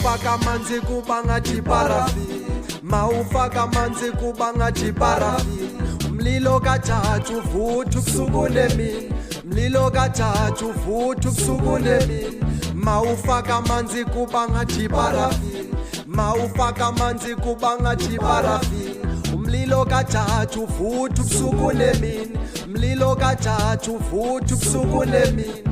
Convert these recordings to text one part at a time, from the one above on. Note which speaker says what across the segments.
Speaker 1: Mawufaka amanzi kuba ngathi parafini, mawufaka amanzi kuba ngathi parafini. Umlilo kaJaji uvutha ubusuku nemini, umlilo kaJaji uvutha ubusuku nemini. Mawufaka amanzi kuba ngathi parafini, mawufaka amanzi kuba ngathi parafini. Umlilo kaJaji uvutha ubusuku nemini, umlilo kaJaji uvutha ubusuku nemini.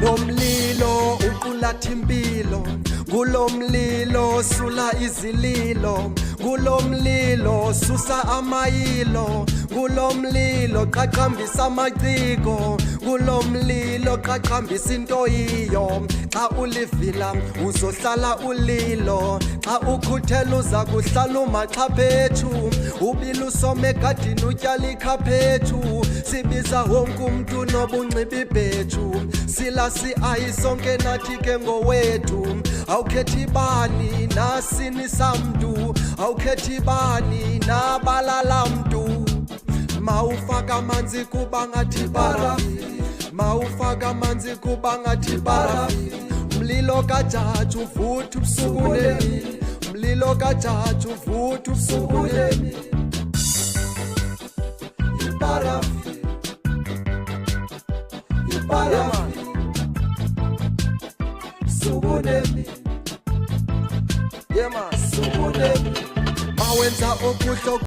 Speaker 1: Lomlilo uqulatha impilo, kulomlilo sula izililo, kulomlilo susa amayilo, kulomlilo qaqambisa amaciko, kulomlilo qaqambisa into yiyo. Xa ulivila uzohlala ulilo, xa ukhuthela uza kuhlala umaxhaphethu, ubila usome egadini utyala ikhaphetshu. Sibiza wonke umntu nobunxiba ibhethu, silasi ayi sonke nathi ke ngowethu. Awukhethi bani nasini samntu, awukhethi bani nabalala mntu. Mawufaka amanzi kuba ngathi parafini, mawufaka amanzi kuba ngathi parafini. Umlilo kaJaji uvutha ubusuku nemini, umlilo kaJaji uvutha ubusuku nemini. Iparafini, iparafini, ubusuku nemini. Yema, ubusuku nemini. Mawenza okuhle